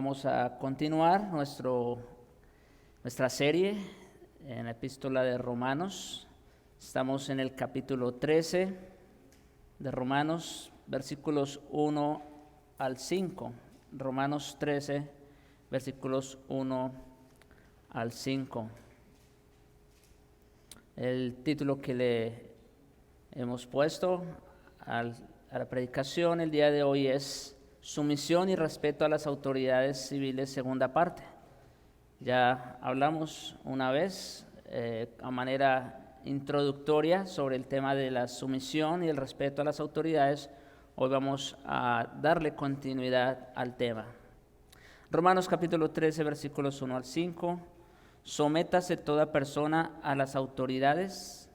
Vamos a continuar nuestra serie en la epístola de Romanos. Estamos en el capítulo 13 de Romanos, versículos 1 al 5. Romanos 13, versículos 1 al 5. El título que le hemos puesto a la predicación el día de hoy es Sumisión y respeto a las autoridades civiles, segunda parte. Ya hablamos una vez a manera introductoria sobre el tema de la sumisión y el respeto a las autoridades. Hoy vamos a darle continuidad al tema. Romanos capítulo 13, versículos 1 al 5. Sométase toda persona a las autoridades,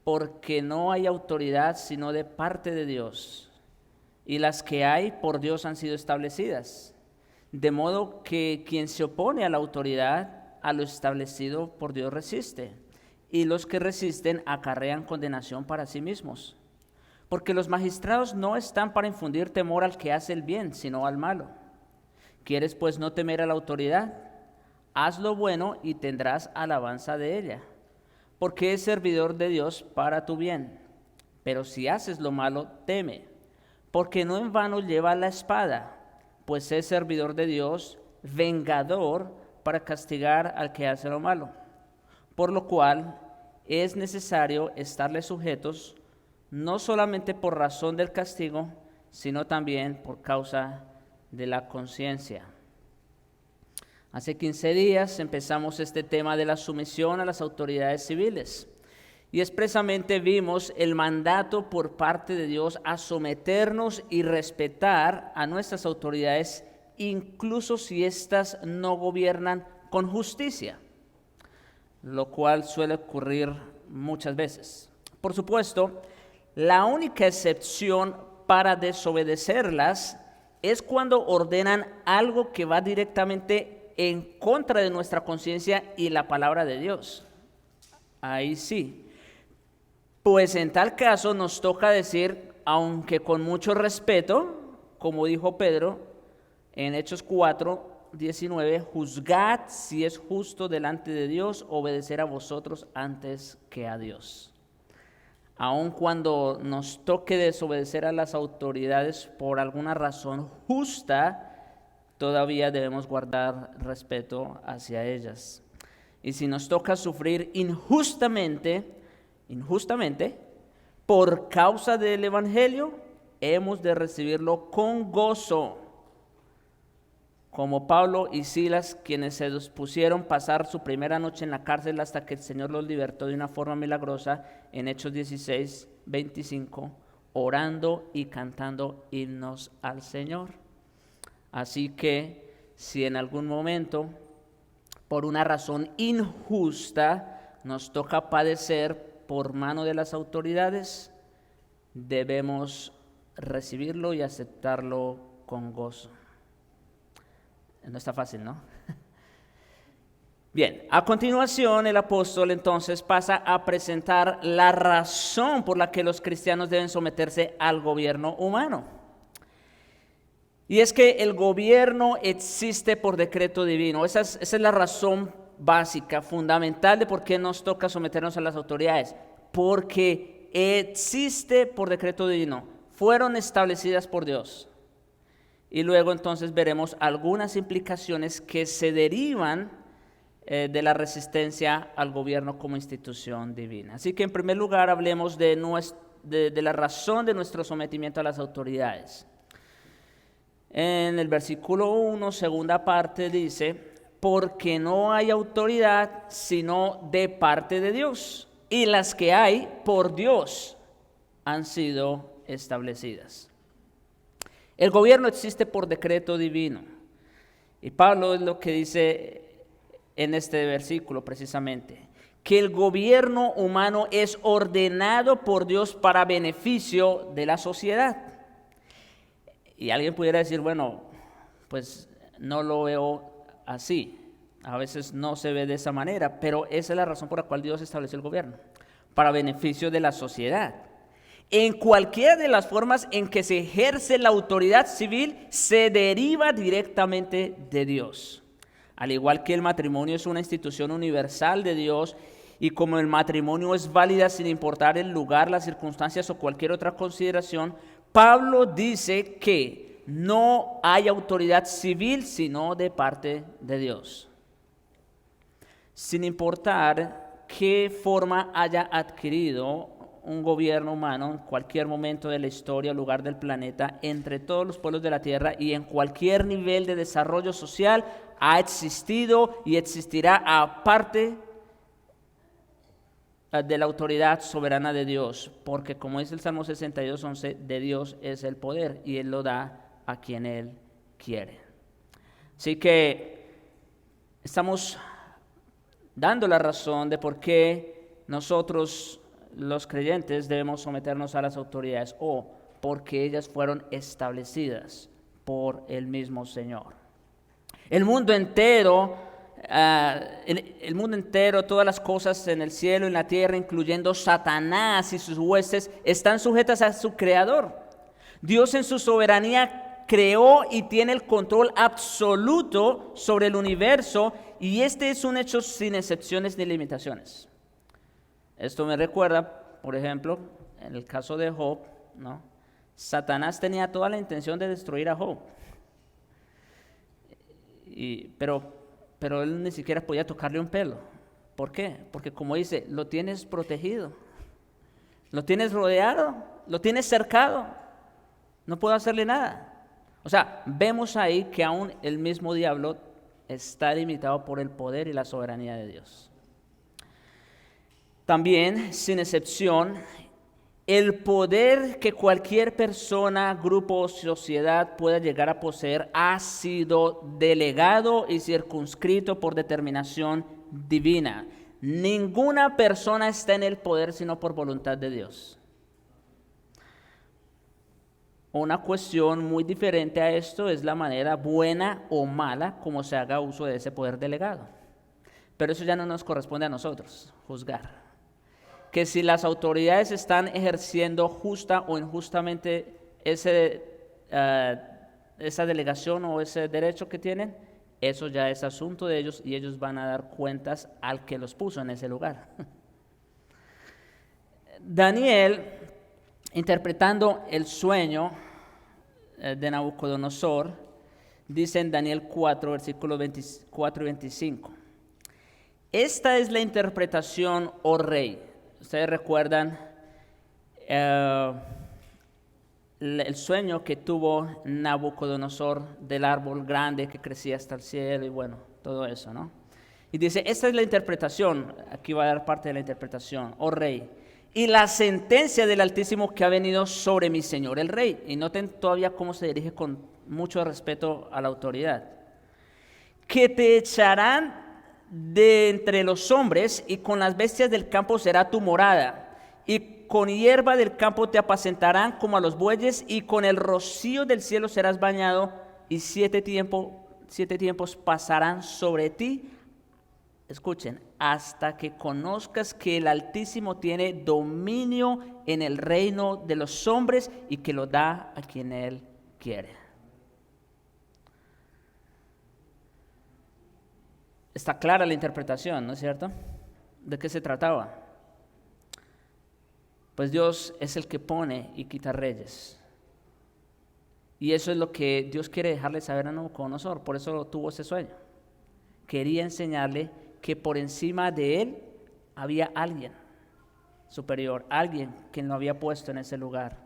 porque no hay autoridad sino de parte de Dios, y las que hay por Dios han sido establecidas. De modo que quien se opone a la autoridad, a lo establecido por Dios resiste, y los que resisten acarrean condenación para sí mismos. Porque los magistrados no están para infundir temor al que hace el bien, sino al malo. ¿Quieres pues no temer a la autoridad? Haz lo bueno y tendrás alabanza de ella, porque es servidor de Dios para tu bien. Pero si haces lo malo, teme, porque no en vano lleva la espada, pues es servidor de Dios, vengador para castigar al que hace lo malo. Por lo cual es necesario estarle sujetos, no solamente por razón del castigo, sino también por causa de la conciencia. Hace 15 días empezamos este tema de la sumisión a las autoridades civiles. Y expresamente vimos el mandato por parte de Dios a someternos y respetar a nuestras autoridades, incluso si éstas no gobiernan con justicia, lo cual suele ocurrir muchas veces. Por supuesto, la única excepción para desobedecerlas es cuando ordenan algo que va directamente en contra de nuestra conciencia y la palabra de Dios. Ahí sí. Pues en tal caso nos toca decir, aunque con mucho respeto, como dijo Pedro en Hechos 4:19, juzgad si es justo delante de Dios obedecer a vosotros antes que a Dios. Aun cuando nos toque desobedecer a las autoridades por alguna razón justa, todavía debemos guardar respeto hacia ellas. Y si nos toca sufrir injustamente, por causa del Evangelio, hemos de recibirlo con gozo, como Pablo y Silas, quienes se dispusieron pasar su primera noche en la cárcel hasta que el Señor los libertó de una forma milagrosa, en Hechos 16:25, orando y cantando himnos al Señor. Así que, si en algún momento, por una razón injusta, nos toca padecer por mano de las autoridades, debemos recibirlo y aceptarlo con gozo. No está fácil, ¿no? Bien, a continuación el apóstol entonces pasa a presentar la razón por la que los cristianos deben someterse al gobierno humano. Y es que el gobierno existe por decreto divino. Esa es la razón básica, fundamental de por qué nos toca someternos a las autoridades, porque existe por decreto divino, fueron establecidas por Dios. Y luego entonces veremos algunas implicaciones que se derivan de la resistencia al gobierno como institución divina. Así que en primer lugar hablemos de la razón de nuestro sometimiento a las autoridades. En el versículo 1, segunda parte, dice: porque no hay autoridad sino de parte de Dios, y las que hay por Dios han sido establecidas. El gobierno existe por decreto divino, y Pablo es lo que dice en este versículo precisamente, que el gobierno humano es ordenado por Dios para beneficio de la sociedad. Y alguien pudiera decir, bueno, pues no lo veo así, a veces no se ve de esa manera, pero esa es la razón por la cual Dios estableció el gobierno, para beneficio de la sociedad. En cualquiera de las formas en que se ejerce la autoridad civil, se deriva directamente de Dios. Al igual que el matrimonio es una institución universal de Dios, y como el matrimonio es válida sin importar el lugar, las circunstancias o cualquier otra consideración, Pablo dice que no hay autoridad civil sino de parte de Dios. Sin importar qué forma haya adquirido un gobierno humano en cualquier momento de la historia o lugar del planeta, entre todos los pueblos de la tierra y en cualquier nivel de desarrollo social, ha existido y existirá aparte de la autoridad soberana de Dios, porque como dice el Salmo 62:11, de Dios es el poder y Él lo da a quien Él quiere. Así que estamos dando la razón de por qué nosotros los creyentes debemos someternos a las autoridades, o porque ellas fueron establecidas por el mismo Señor. El mundo entero, todas las cosas en el cielo y en la tierra, incluyendo Satanás y sus huestes, están sujetas a su Creador. Dios en su soberanía creó y tiene el control absoluto sobre el universo, y este es un hecho sin excepciones ni limitaciones. Esto me recuerda, por ejemplo, en el caso de Job, ¿no? Satanás tenía toda la intención de destruir a Job, pero él ni siquiera podía tocarle un pelo. ¿Por qué? Porque como dice, lo tienes protegido, lo tienes rodeado, lo tienes cercado, no puedo hacerle nada. O sea, vemos ahí que aún el mismo diablo está limitado por el poder y la soberanía de Dios. También, sin excepción, el poder que cualquier persona, grupo o sociedad pueda llegar a poseer ha sido delegado y circunscrito por determinación divina. Ninguna persona está en el poder sino por voluntad de Dios. Una cuestión muy diferente a esto es la manera buena o mala como se haga uso de ese poder delegado. Pero eso ya no nos corresponde a nosotros juzgar. Que si las autoridades están ejerciendo justa o injustamente esa delegación o ese derecho que tienen, eso ya es asunto de ellos y ellos van a dar cuentas al que los puso en ese lugar. Daniel, interpretando el sueño de Nabucodonosor, dice en Daniel 4, versículos 24 y 25, esta es la interpretación, oh rey. Ustedes recuerdan el sueño que tuvo Nabucodonosor del árbol grande que crecía hasta el cielo y bueno, todo eso, ¿no? Y dice, esta es la interpretación, aquí va a dar parte de la interpretación, oh rey, y la sentencia del Altísimo que ha venido sobre mi señor el rey. Y noten todavía cómo se dirige con mucho respeto a la autoridad. Que te echarán de entre los hombres, y con las bestias del campo será tu morada, y con hierba del campo te apacentarán como a los bueyes, y con el rocío del cielo serás bañado, y 7 tiempos pasarán sobre ti. Escuchen, hasta que conozcas que el Altísimo tiene dominio en el reino de los hombres y que lo da a quien Él quiere. Está clara la interpretación, ¿no es cierto? ¿De qué se trataba? Pues Dios es el que pone y quita reyes. Y eso es lo que Dios quiere dejarle saber a Nabucodonosor. Por eso tuvo ese sueño. Quería enseñarle que por encima de él había alguien superior, alguien quien lo había puesto en ese lugar.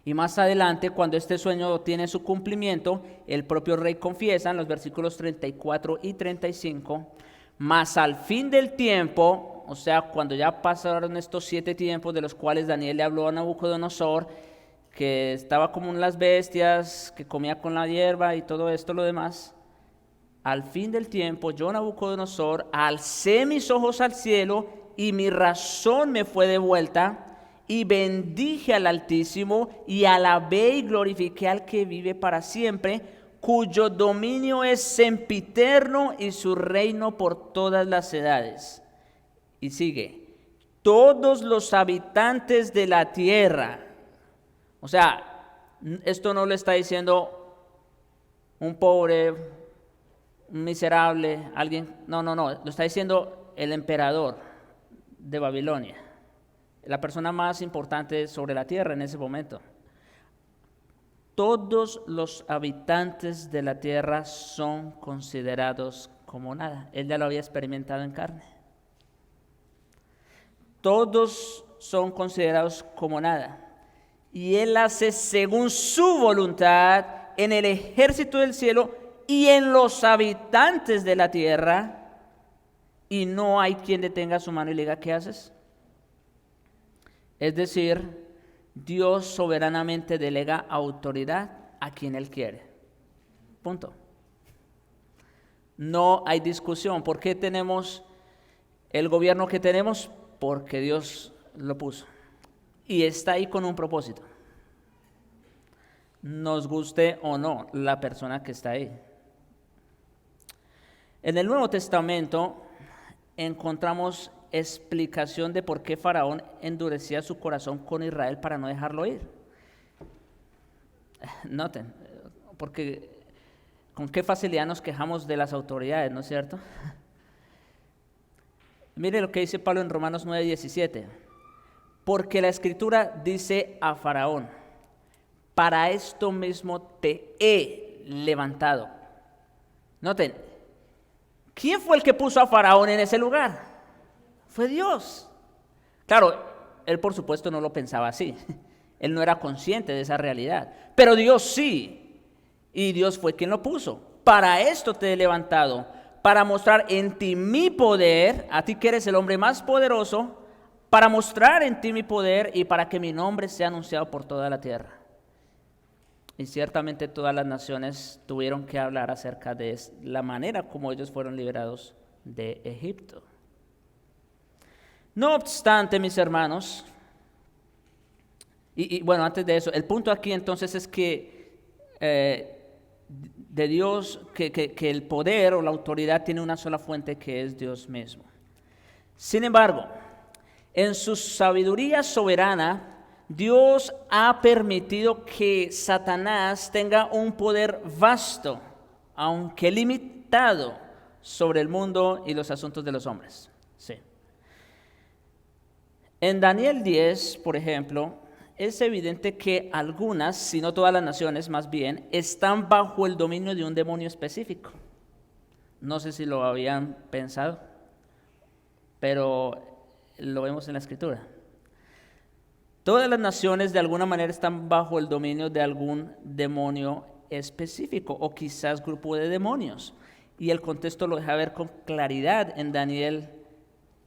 Y más adelante, cuando este sueño tiene su cumplimiento, el propio rey confiesa en los versículos 34 y 35, mas al fin del tiempo, o sea, cuando ya pasaron estos 7 tiempos de los cuales Daniel le habló a Nabucodonosor, que estaba como en las bestias, que comía con la hierba y todo esto, lo demás, al fin del tiempo, yo, Nabucodonosor, alcé mis ojos al cielo y mi razón me fue devuelta, y bendije al Altísimo y alabé y glorifiqué al que vive para siempre, cuyo dominio es sempiterno y su reino por todas las edades. Y sigue, todos los habitantes de la tierra. O sea, esto no lo está diciendo un pobre, un miserable, alguien. No, lo está diciendo el emperador de Babilonia, la persona más importante sobre la tierra en ese momento. Todos los habitantes de la tierra son considerados como nada. Él ya lo había experimentado en carne. Todos son considerados como nada. Y Él hace según su voluntad en el ejército del cielo y en los habitantes de la tierra. Y no hay quien detenga su mano y le diga, ¿qué haces? Es decir, Dios soberanamente delega autoridad a quien Él quiere. Punto. No hay discusión. ¿Por qué tenemos el gobierno que tenemos? Porque Dios lo puso. Y está ahí con un propósito. Nos guste o no la persona que está ahí. En el Nuevo Testamento encontramos explicación de por qué Faraón endurecía su corazón con Israel para no dejarlo ir. Noten, porque con qué facilidad nos quejamos de las autoridades, ¿no es cierto? Mire lo que dice Pablo en Romanos 9:17. Porque la Escritura dice a Faraón, para esto mismo te he levantado. Noten, ¿quién fue el que puso a Faraón en ese lugar? Fue Dios. Claro, él por supuesto no lo pensaba así. Él no era consciente de esa realidad. Pero Dios sí. Y Dios fue quien lo puso. Para esto te he levantado, para mostrar en ti mi poder, a ti que eres el hombre más poderoso, para mostrar en ti mi poder y para que mi nombre sea anunciado por toda la tierra. Y ciertamente todas las naciones tuvieron que hablar acerca de la manera como ellos fueron liberados de Egipto. No obstante, mis hermanos, y bueno, antes de eso, el punto aquí entonces es que de Dios, que el poder o la autoridad tiene una sola fuente, que es Dios mismo. Sin embargo, en su sabiduría soberana, Dios ha permitido que Satanás tenga un poder vasto, aunque limitado, sobre el mundo y los asuntos de los hombres. Sí. En Daniel 10, por ejemplo, es evidente que algunas, si no todas las naciones más bien, están bajo el dominio de un demonio específico. No sé si lo habían pensado, pero lo vemos en la Escritura. Todas las naciones de alguna manera están bajo el dominio de algún demonio específico o quizás grupo de demonios. Y el contexto lo deja ver con claridad en Daniel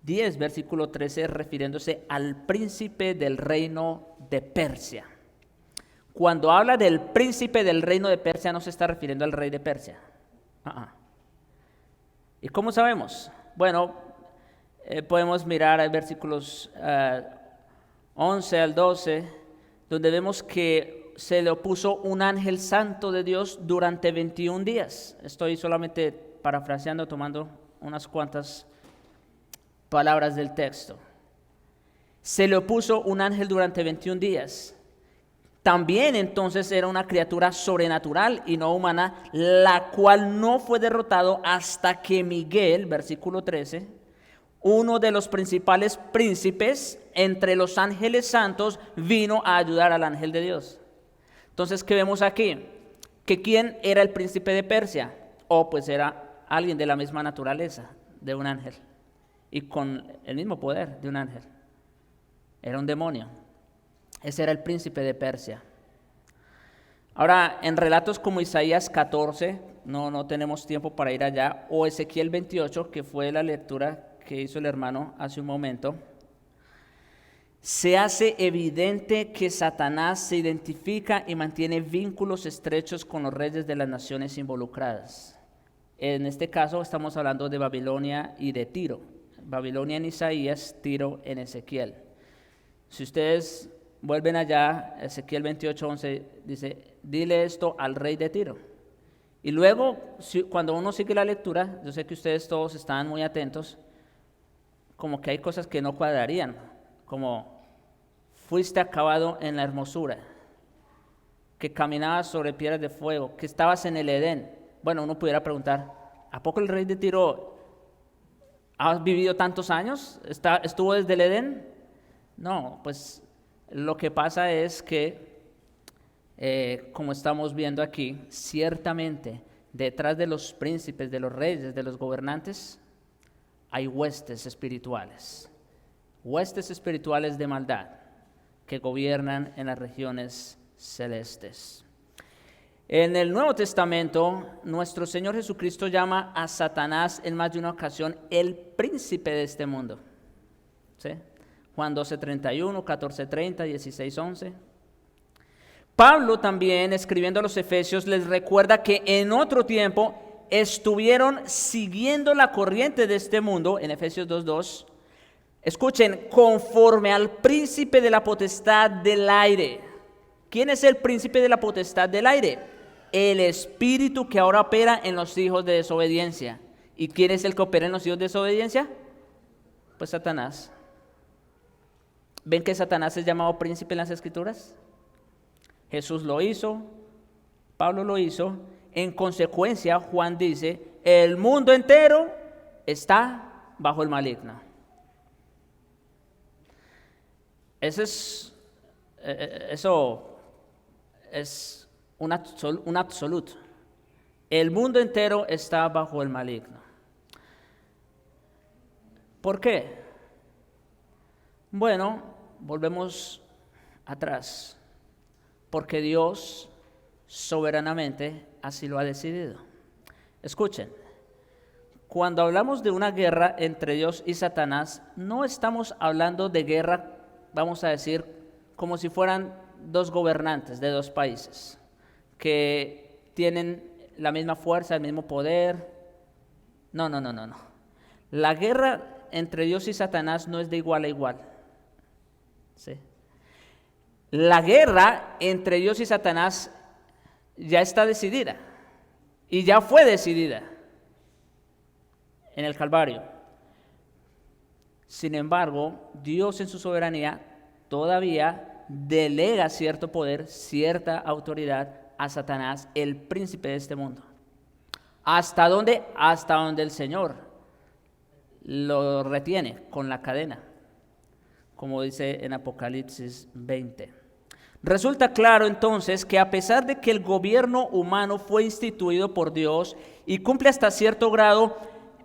10, versículo 13, refiriéndose al príncipe del reino de Persia. Cuando habla del príncipe del reino de Persia, no se está refiriendo al rey de Persia. ¿Y cómo sabemos? Bueno, podemos mirar versículos 11 al 12, donde vemos que se le opuso un ángel santo de Dios durante 21 días. Estoy solamente parafraseando, tomando unas cuantas palabras del texto. Se le opuso un ángel durante 21 días. También entonces era una criatura sobrenatural y no humana, la cual no fue derrotado hasta que Miguel, versículo 13, uno de los principales príncipes entre los ángeles santos, vino a ayudar al ángel de Dios. Entonces, ¿qué vemos aquí? Que ¿quién era el príncipe de Persia? Pues era alguien de la misma naturaleza de un ángel y con el mismo poder de un ángel. Era un demonio. Ese era el príncipe de Persia. Ahora, en relatos como Isaías 14, no tenemos tiempo para ir allá, o Ezequiel 28, que fue la lectura que hizo el hermano hace un momento, se hace evidente que Satanás se identifica y mantiene vínculos estrechos con los reyes de las naciones involucradas. En este caso estamos hablando de Babilonia y de Tiro. Babilonia en Isaías, Tiro en Ezequiel. Si ustedes vuelven allá, Ezequiel 28:11 dice, dile esto al rey de Tiro. Y luego, cuando uno sigue la lectura, yo sé que ustedes todos están muy atentos, como que hay cosas que no cuadrarían. como fuiste acabado en la hermosura, que caminabas sobre piedras de fuego, que estabas en el Edén. Bueno, uno pudiera preguntar, ¿a poco el rey de Tiro ha vivido tantos años? ¿Estuvo desde el Edén? No, pues lo que pasa es que, como estamos viendo aquí, ciertamente detrás de los príncipes, de los reyes, de los gobernantes, hay huestes espirituales de maldad que gobiernan en las regiones celestes. En el Nuevo Testamento, nuestro Señor Jesucristo llama a Satanás en más de una ocasión el príncipe de este mundo. ¿Sí? Juan 12:31, 14:30, 16:11. Pablo también, escribiendo a los Efesios, les recuerda que en otro tiempo estuvieron siguiendo la corriente de este mundo, en Efesios 2:2. Escuchen, conforme al príncipe de la potestad del aire. ¿Quién es el príncipe de la potestad del aire? El espíritu que ahora opera en los hijos de desobediencia. ¿Y quién es el que opera en los hijos de desobediencia? Pues Satanás. ¿Ven que Satanás es llamado príncipe en las Escrituras? Jesús lo hizo, Pablo lo hizo. En consecuencia, Juan dice, el mundo entero está bajo el maligno. Eso es un absoluto. El mundo entero está bajo el maligno. ¿Por qué? Bueno, volvemos atrás. Porque Dios soberanamente así lo ha decidido. Escuchen, cuando hablamos de una guerra entre Dios y Satanás, no estamos hablando de guerra, vamos a decir, como si fueran dos gobernantes de dos países que tienen la misma fuerza, el mismo poder. No. La guerra entre Dios y Satanás no es de igual a igual. ¿Sí? La guerra entre Dios y Satanás ya está decidida y ya fue decidida en el Calvario. Sin embargo, Dios en su soberanía todavía delega cierto poder, cierta autoridad a Satanás, el príncipe de este mundo. ¿Hasta dónde? Hasta donde el Señor lo retiene con la cadena, como dice en Apocalipsis 20. Resulta claro entonces que a pesar de que el gobierno humano fue instituido por Dios y cumple hasta cierto grado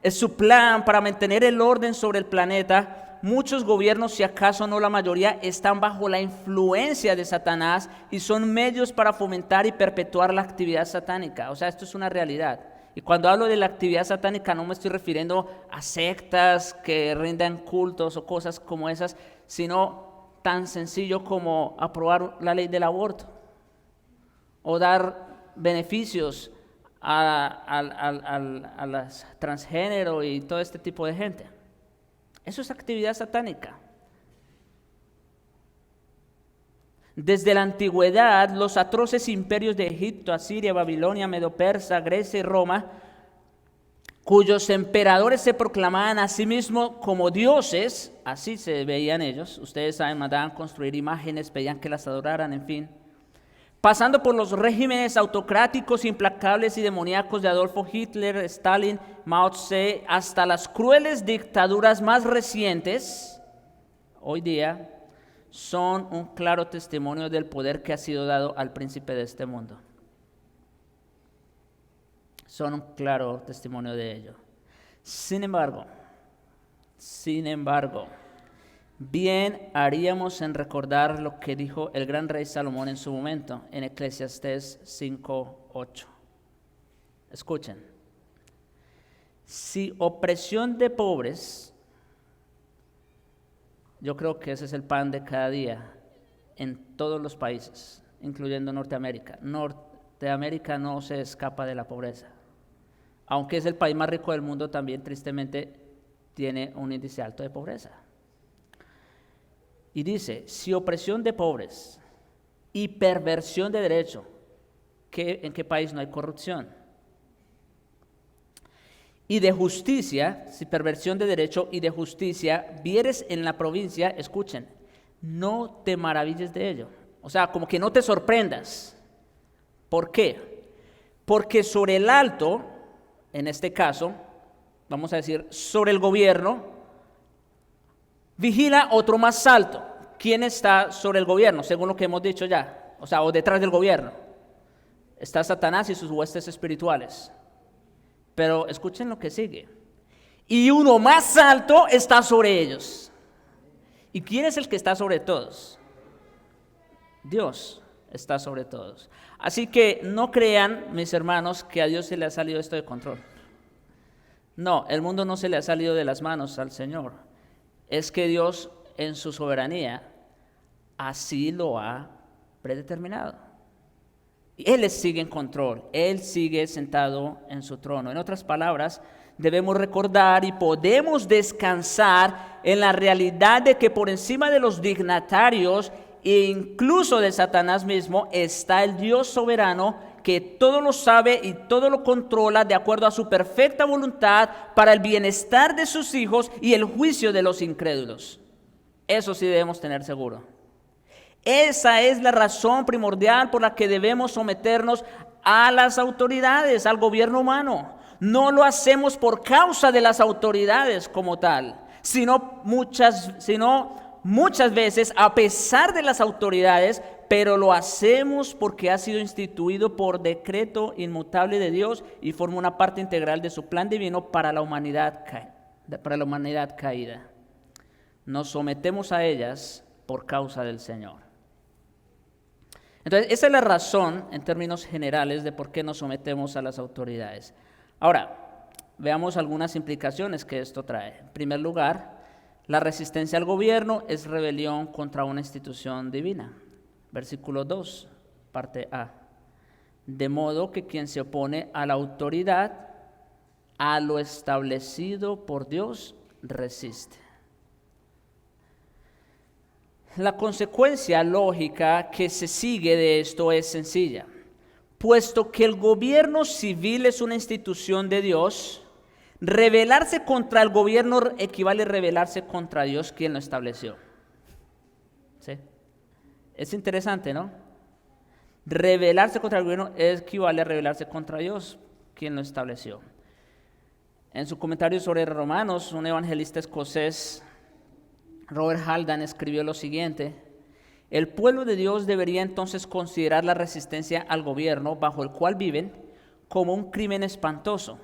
su plan para mantener el orden sobre el planeta, muchos gobiernos, si acaso no la mayoría, están bajo la influencia de Satanás y son medios para fomentar y perpetuar la actividad satánica. O sea, esto es una realidad. Y cuando hablo de la actividad satánica no me estoy refiriendo a sectas que rindan cultos o cosas como esas, sino tan sencillo como aprobar la ley del aborto o dar beneficios a las transgénero y todo este tipo de gente. Eso es actividad satánica. Desde la antigüedad, los atroces imperios de Egipto, Asiria, Babilonia, Medo-Persa, Grecia y Roma, cuyos emperadores se proclamaban a sí mismos como dioses, así se veían ellos, ustedes saben, mandaban construir imágenes, pedían que las adoraran, en fin, pasando por los regímenes autocráticos, implacables y demoníacos de Adolfo Hitler, Stalin, Mao Tse, hasta las crueles dictaduras más recientes, hoy día, son un claro testimonio del poder que ha sido dado al príncipe de este mundo. Son un claro testimonio de ello. Sin embargo, bien haríamos en recordar lo que dijo el gran rey Salomón en su momento en Eclesiastés 5:8. Escuchen. Si opresión de pobres, yo creo que ese es el pan de cada día en todos los países, incluyendo Norteamérica. Norteamérica no se escapa de la pobreza. Aunque es el país más rico del mundo, también tristemente tiene un índice alto de pobreza. Y dice, si opresión de pobres y perversión de derecho, ¿en qué país no hay corrupción? Y de justicia, si perversión de derecho y de justicia, vieres en la provincia, escuchen, no te maravilles de ello. O sea, como que no te sorprendas. ¿Por qué? Porque sobre el alto, en este caso, vamos a decir, sobre el gobierno, vigila otro más alto. ¿Quién está sobre el gobierno? Según lo que hemos dicho ya. O sea, o detrás del gobierno. Está Satanás y sus huestes espirituales. Pero escuchen lo que sigue. Y uno más alto está sobre ellos. ¿Y quién es el que está sobre todos? Dios está sobre todos. Así que no crean, mis hermanos, que a Dios se le ha salido esto de control. No, el mundo no se le ha salido de las manos al Señor. Es que Dios, en su soberanía, así lo ha predeterminado. Él sigue en control, Él sigue sentado en su trono. En otras palabras, debemos recordar y podemos descansar en la realidad de que por encima de los dignatarios e incluso de Satanás mismo está el Dios soberano que todo lo sabe y todo lo controla de acuerdo a su perfecta voluntad para el bienestar de sus hijos y el juicio de los incrédulos. Eso sí debemos tener seguro. Esa es la razón primordial por la que debemos someternos a las autoridades, al gobierno humano. No lo hacemos por causa de las autoridades como tal, sino muchas veces a pesar de las autoridades, pero lo hacemos porque ha sido instituido por decreto inmutable de Dios y forma una parte integral de su plan divino para la humanidad caída. Nos sometemos a ellas por causa del Señor. Entonces, esa es la razón, en términos generales, de por qué nos sometemos a las autoridades. Ahora, veamos algunas implicaciones que esto trae. En primer lugar, la resistencia al gobierno es rebelión contra una institución divina. Versículo 2, parte A. De modo que quien se opone a la autoridad, a lo establecido por Dios, resiste. La consecuencia lógica que se sigue de esto es sencilla. Puesto que el gobierno civil es una institución de Dios, rebelarse contra el gobierno equivale a rebelarse contra Dios, quien lo estableció. ¿Sí? Es interesante, ¿no? Rebelarse contra el gobierno equivale a rebelarse contra Dios, quien lo estableció. En su comentario sobre Romanos, un evangelista escocés, Robert Haldane, escribió lo siguiente: el pueblo de Dios debería entonces considerar la resistencia al gobierno bajo el cual viven como un crimen espantoso,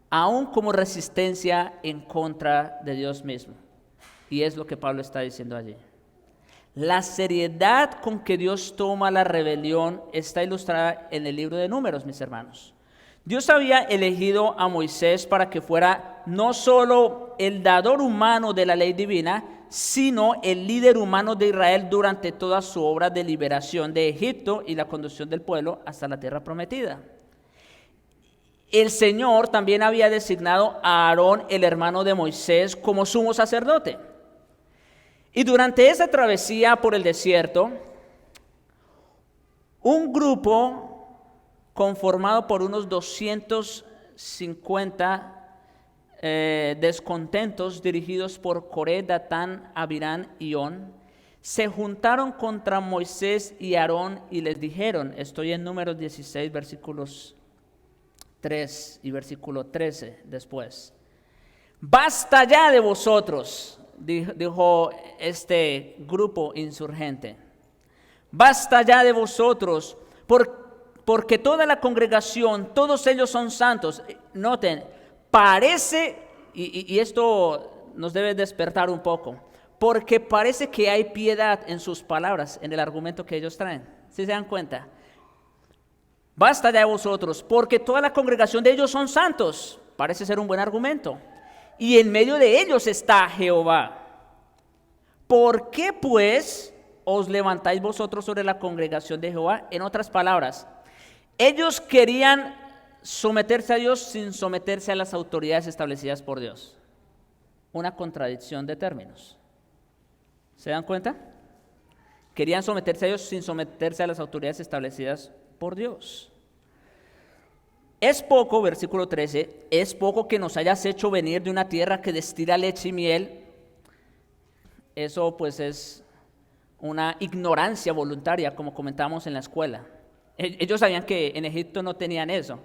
aún como resistencia en contra de Dios mismo. Y es lo que Pablo está diciendo allí. La seriedad con que Dios toma la rebelión está ilustrada en el libro de Números, mis hermanos. Dios había elegido a Moisés para que fuera no solo el dador humano de la ley divina, sino el líder humano de Israel durante toda su obra de liberación de Egipto y la conducción del pueblo hasta la tierra prometida. El Señor también había designado a Aarón, el hermano de Moisés, como sumo sacerdote. Y durante esa travesía por el desierto, un grupo conformado por unos 250 descontentos dirigidos por Coré, Datán, Abirán y On, se juntaron contra Moisés y Aarón y les dijeron, estoy en Números 16, versículos 3 y versículo 13 después. Basta ya de vosotros, dijo este grupo insurgente. Basta ya de vosotros, porque toda la congregación, todos ellos son santos. Noten, parece, y esto nos debe despertar un poco, porque parece que hay piedad en sus palabras, en el argumento que ellos traen. ¿Sí se dan cuenta? Basta ya de vosotros, porque toda la congregación de ellos son santos. Parece ser un buen argumento. Y en medio de ellos está Jehová. ¿Por qué pues os levantáis vosotros sobre la congregación de Jehová? En otras palabras, ellos querían someterse a Dios sin someterse a las autoridades establecidas por Dios. Una contradicción de términos. ¿Se dan cuenta? Querían someterse a Dios sin someterse a las autoridades establecidas por Dios. Es poco, versículo 13, es poco que nos hayas hecho venir de una tierra que destila leche y miel. Eso pues es una ignorancia voluntaria, como comentamos en la escuela. Ellos sabían que en Egipto no tenían eso,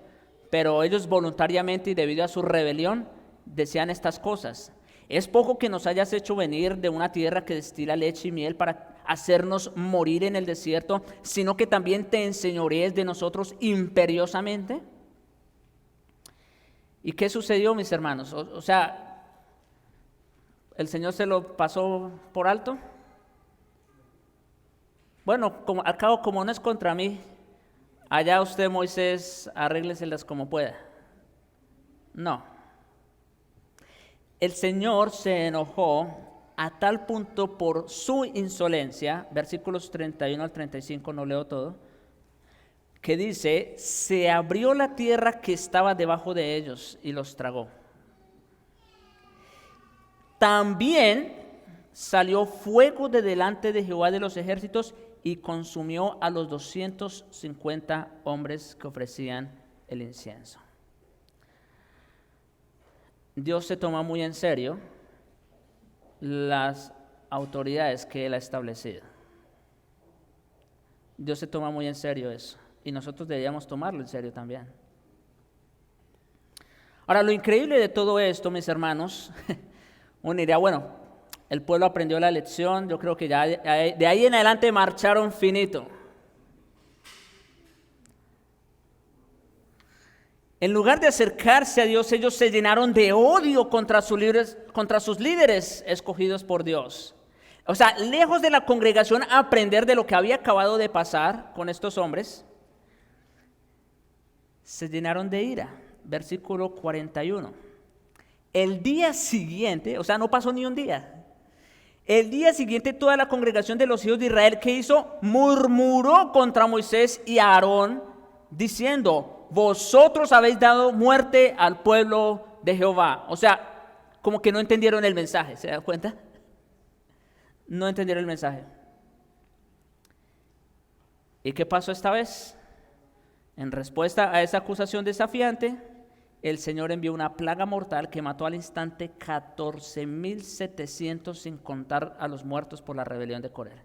pero ellos voluntariamente y debido a su rebelión decían estas cosas. Es poco que nos hayas hecho venir de una tierra que destila leche y miel para hacernos morir en el desierto, sino que también te enseñorees de nosotros imperiosamente. ¿Y qué sucedió, mis hermanos? O sea, ¿el Señor se lo pasó por alto? Bueno, al cabo, como no es contra mí, allá usted, Moisés, arrégleselas como pueda. No. El Señor se enojó a tal punto por su insolencia, versículos 31 al 35, no leo todo, que dice, se abrió la tierra que estaba debajo de ellos y los tragó. También salió fuego de delante de Jehová de los ejércitos y consumió a los 250 hombres que ofrecían el incienso. Dios se toma muy en serio las autoridades que Él ha establecido. Dios se toma muy en serio eso, y nosotros deberíamos tomarlo en serio también. Ahora, lo increíble de todo esto, mis hermanos, uno diría, bueno, el pueblo aprendió la lección, yo creo que ya de ahí en adelante marcharon finito. En lugar de acercarse a Dios, ellos se llenaron de odio contra sus líderes escogidos por Dios. O sea, lejos de la congregación aprender de lo que había acabado de pasar con estos hombres, se llenaron de ira. Versículo 41. El día siguiente, o sea, no pasó ni un día. El día siguiente toda la congregación de los hijos de Israel, ¿qué hizo? Murmuró contra Moisés y a Aarón, diciendo, vosotros habéis dado muerte al pueblo de Jehová. O sea, como que no entendieron el mensaje, ¿se dan cuenta? No entendieron el mensaje. ¿Y qué pasó esta vez? En respuesta a esa acusación desafiante, el Señor envió una plaga mortal que mató al instante 14,700 sin contar a los muertos por la rebelión de Coré.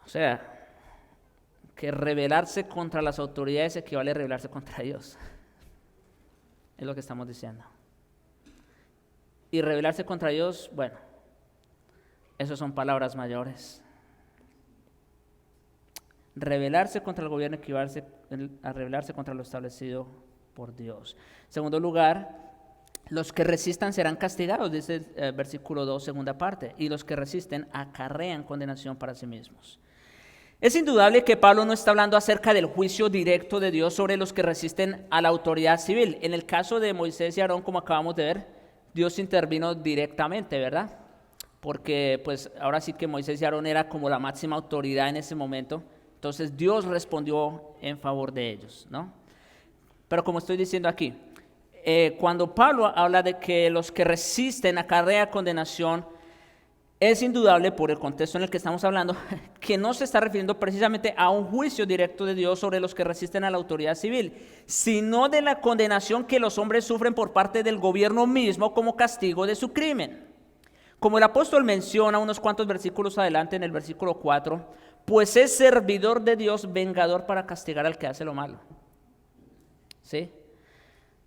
O sea, que rebelarse contra las autoridades equivale a rebelarse contra Dios. Es lo que estamos diciendo. Y rebelarse contra Dios, bueno, eso son palabras mayores. Rebelarse contra el gobierno equivale a rebelarse contra lo establecido por Dios. En segundo lugar, los que resistan serán castigados, dice el versículo 2, segunda parte, y los que resisten acarrean condenación para sí mismos. Es indudable que Pablo no está hablando acerca del juicio directo de Dios sobre los que resisten a la autoridad civil. En el caso de Moisés y Aarón, como acabamos de ver, Dios intervino directamente, ¿verdad? Porque pues ahora sí que Moisés y Aarón era como la máxima autoridad en ese momento. Entonces Dios respondió en favor de ellos, ¿no? Pero como estoy diciendo aquí, cuando Pablo habla de que los que resisten acarrea condenación, es indudable por el contexto en el que estamos hablando que no se está refiriendo precisamente a un juicio directo de Dios sobre los que resisten a la autoridad civil, sino de la condenación que los hombres sufren por parte del gobierno mismo como castigo de su crimen. Como el apóstol menciona unos cuantos versículos adelante en el versículo 4, pues es servidor de Dios vengador para castigar al que hace lo malo. ¿Sí?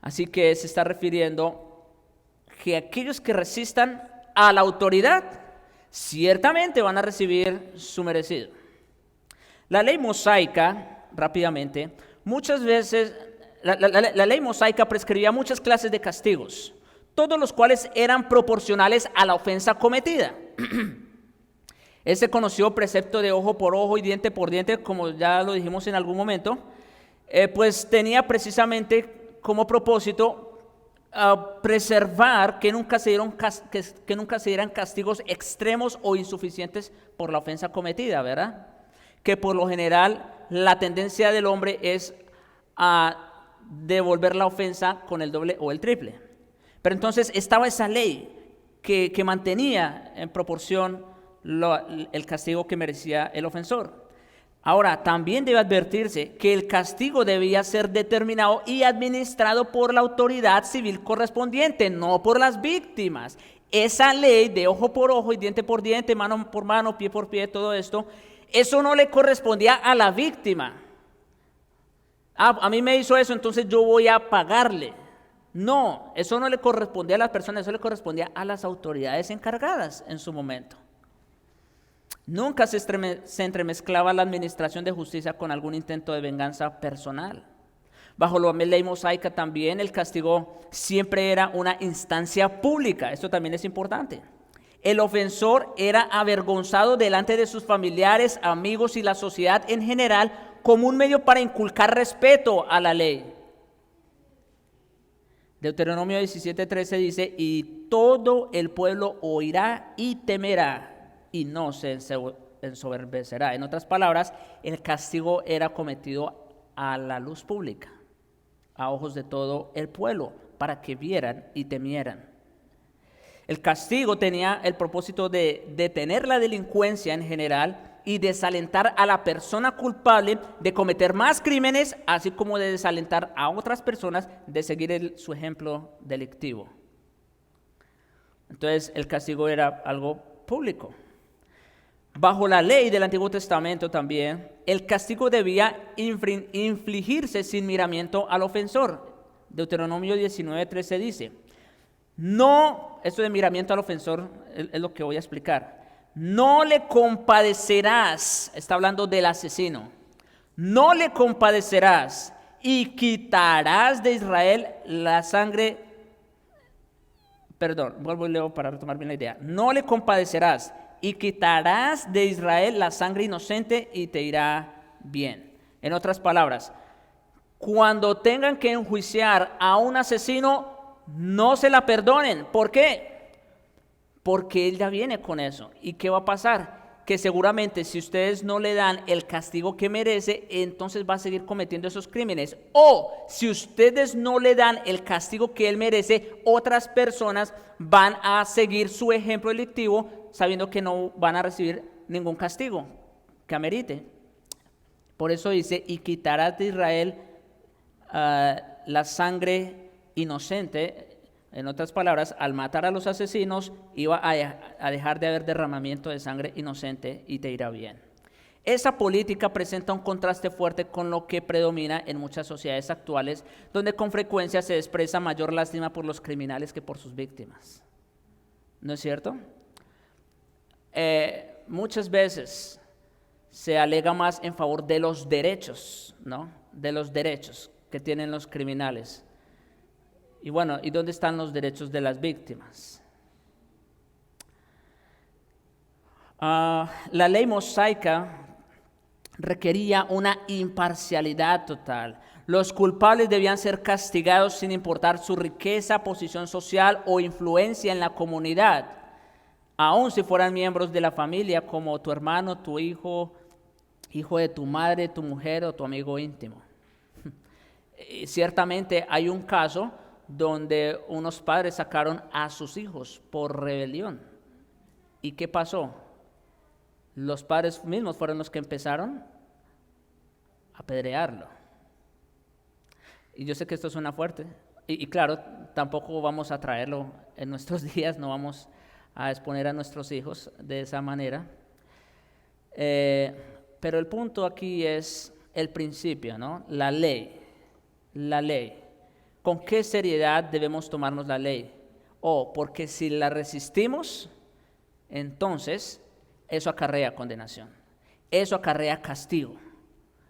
Así que se está refiriendo que aquellos que resistan a la autoridad ciertamente van a recibir su merecido. La ley mosaica, rápidamente, muchas veces, la ley mosaica prescribía muchas clases de castigos, todos los cuales eran proporcionales a la ofensa cometida. Ese conocido precepto de ojo por ojo y diente por diente, como ya lo dijimos en algún momento, pues tenía precisamente como propósito preservar que nunca se dieran castigos extremos o insuficientes por la ofensa cometida, ¿verdad? Que por lo general la tendencia del hombre es a devolver la ofensa con el doble o el triple. Pero entonces estaba esa ley que mantenía en proporción el castigo que merecía el ofensor. Ahora, también debe advertirse que el castigo debía ser determinado y administrado por la autoridad civil correspondiente, no por las víctimas. esa ley de ojo por ojo y diente por diente, mano por mano, pie por pie, todo esto, eso no le correspondía a la víctima. A mí me hizo eso, entonces yo voy a pagarle. No, eso no le correspondía a las personas, eso le correspondía a las autoridades encargadas en su momento. Nunca se entremezclaba la administración de justicia con algún intento de venganza personal. Bajo la ley mosaica también el castigo siempre era una instancia pública. Esto también es importante. El ofensor era avergonzado delante de sus familiares, amigos y la sociedad en general como un medio para inculcar respeto a la ley. Deuteronomio 17:13 dice: y todo el pueblo oirá y temerá y no se ensoberbecerá. En otras palabras, el castigo era cometido a la luz pública, a ojos de todo el pueblo, para que vieran y temieran. El castigo tenía el propósito de detener la delincuencia en general y desalentar a la persona culpable de cometer más crímenes, así como de desalentar a otras personas de seguir su ejemplo delictivo. Entonces, el castigo era algo público. Bajo la ley del Antiguo Testamento también, el castigo debía infligirse sin miramiento al ofensor. Deuteronomio 19:13 dice: no, esto de miramiento al ofensor es lo que voy a explicar. No le compadecerás, está hablando del asesino, no le compadecerás y quitarás de Israel la sangre, vuelvo y leo para retomar bien la idea. No le compadecerás y quitarás de Israel la sangre inocente y te irá bien. En otras palabras, cuando tengan que enjuiciar a un asesino, no se la perdonen. ¿Por qué? Porque él ya viene con eso. ¿Y qué va a pasar? Que seguramente si ustedes no le dan el castigo que merece, entonces va a seguir cometiendo esos crímenes. O si ustedes no le dan el castigo que él merece, otras personas van a seguir su ejemplo delictivo sabiendo que no van a recibir ningún castigo que amerite. Por eso dice: y quitarás de Israel la sangre inocente. En otras palabras, al matar a los asesinos, iba a dejar de haber derramamiento de sangre inocente y te irá bien. Esa política presenta un contraste fuerte con lo que predomina en muchas sociedades actuales, donde con frecuencia se expresa mayor lástima por los criminales que por sus víctimas. ¿No es cierto? Muchas veces se alega más en favor de los derechos, ¿no? De los derechos que tienen los criminales. Y bueno, ¿y dónde están los derechos de las víctimas? La ley mosaica requería una imparcialidad total. Los culpables debían ser castigados sin importar su riqueza, posición social o influencia en la comunidad, aun si fueran miembros de la familia, como tu hermano, tu hijo, hijo de tu madre, tu mujer o tu amigo íntimo. Ciertamente hay un caso donde unos padres sacaron a sus hijos por rebelión. ¿Y qué pasó? Los padres mismos fueron los que empezaron a apedrearlo. Y yo sé que esto suena fuerte. Y claro, tampoco vamos a traerlo en nuestros días, no vamos a exponer a nuestros hijos de esa manera. Pero el punto aquí es el principio, ¿no? La ley. La ley. ¿Con qué seriedad debemos tomarnos la ley? Porque si la resistimos, entonces eso acarrea condenación. Eso acarrea castigo.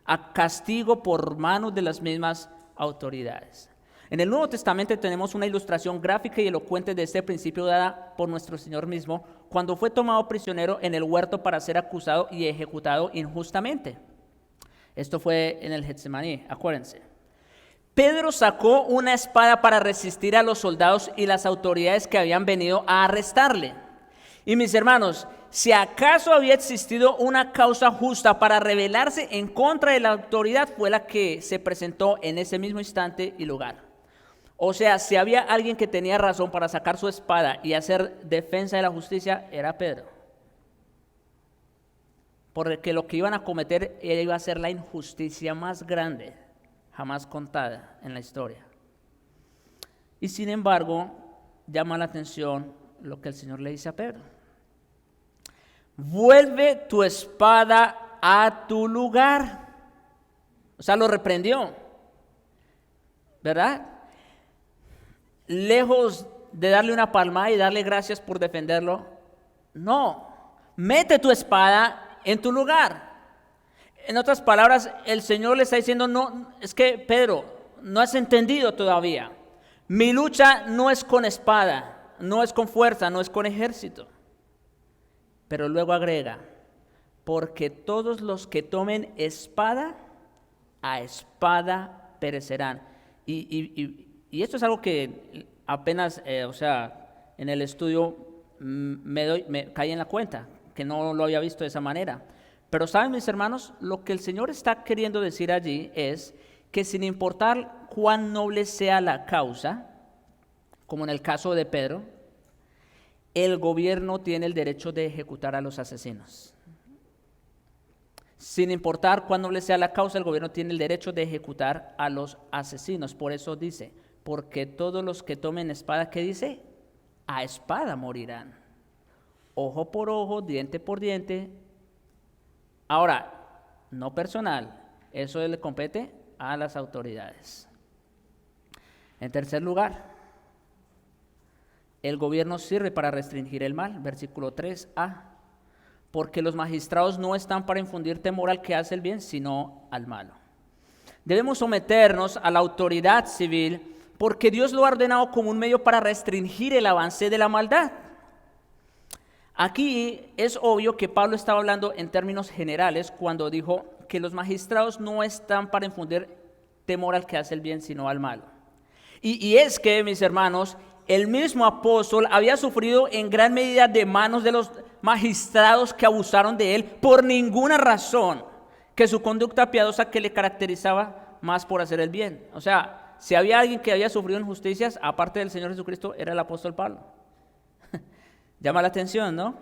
A castigo por manos de las mismas autoridades. En el Nuevo Testamento tenemos una ilustración gráfica y elocuente de este principio dada por nuestro Señor mismo cuando fue tomado prisionero en el huerto para ser acusado y ejecutado injustamente. Esto fue en el Getsemaní, acuérdense. Pedro sacó una espada para resistir a los soldados y las autoridades que habían venido a arrestarle. Y mis hermanos, si acaso había existido una causa justa para rebelarse en contra de la autoridad, fue la que se presentó en ese mismo instante y lugar. O sea, si había alguien que tenía razón para sacar su espada y hacer defensa de la justicia, era Pedro. Porque lo que iban a cometer iba a ser la injusticia más grande jamás contada en la historia. Y sin embargo, llama la atención lo que el Señor le dice a Pedro. Vuelve tu espada a tu lugar. O sea, lo reprendió, ¿verdad? Lejos de darle una palmada y darle gracias por defenderlo, no, mete tu espada en tu lugar. En otras palabras, el Señor le está diciendo, no, es que Pedro, no has entendido todavía. Mi lucha no es con espada, no es con fuerza, no es con ejército. Pero luego agrega, porque todos los que tomen espada, a espada perecerán. Y esto es algo que apenas, en el estudio me caí en la cuenta, que no lo había visto de esa manera. Pero saben, mis hermanos, lo que el Señor está queriendo decir allí es que sin importar cuán noble sea la causa, como en el caso de Pedro, el gobierno tiene el derecho de ejecutar a los asesinos. Sin importar cuán noble sea la causa, el gobierno tiene el derecho de ejecutar a los asesinos. Por eso dice, porque todos los que tomen espada, ¿qué dice? A espada morirán. Ojo por ojo, diente por diente. Ahora, no personal, eso le compete a las autoridades. En tercer lugar, el gobierno sirve para restringir el mal, versículo 3a, porque los magistrados no están para infundir temor al que hace el bien, sino al malo. Debemos someternos a la autoridad civil porque Dios lo ha ordenado como un medio para restringir el avance de la maldad. Aquí es obvio que Pablo estaba hablando en términos generales cuando dijo que los magistrados no están para infundir temor al que hace el bien, sino al malo. Y es que, mis hermanos, el mismo apóstol había sufrido en gran medida de manos de los magistrados que abusaron de él por ninguna razón que su conducta piadosa que le caracterizaba más por hacer el bien. O sea, si había alguien que había sufrido injusticias, aparte del Señor Jesucristo, era el apóstol Pablo. Llama la atención, ¿no?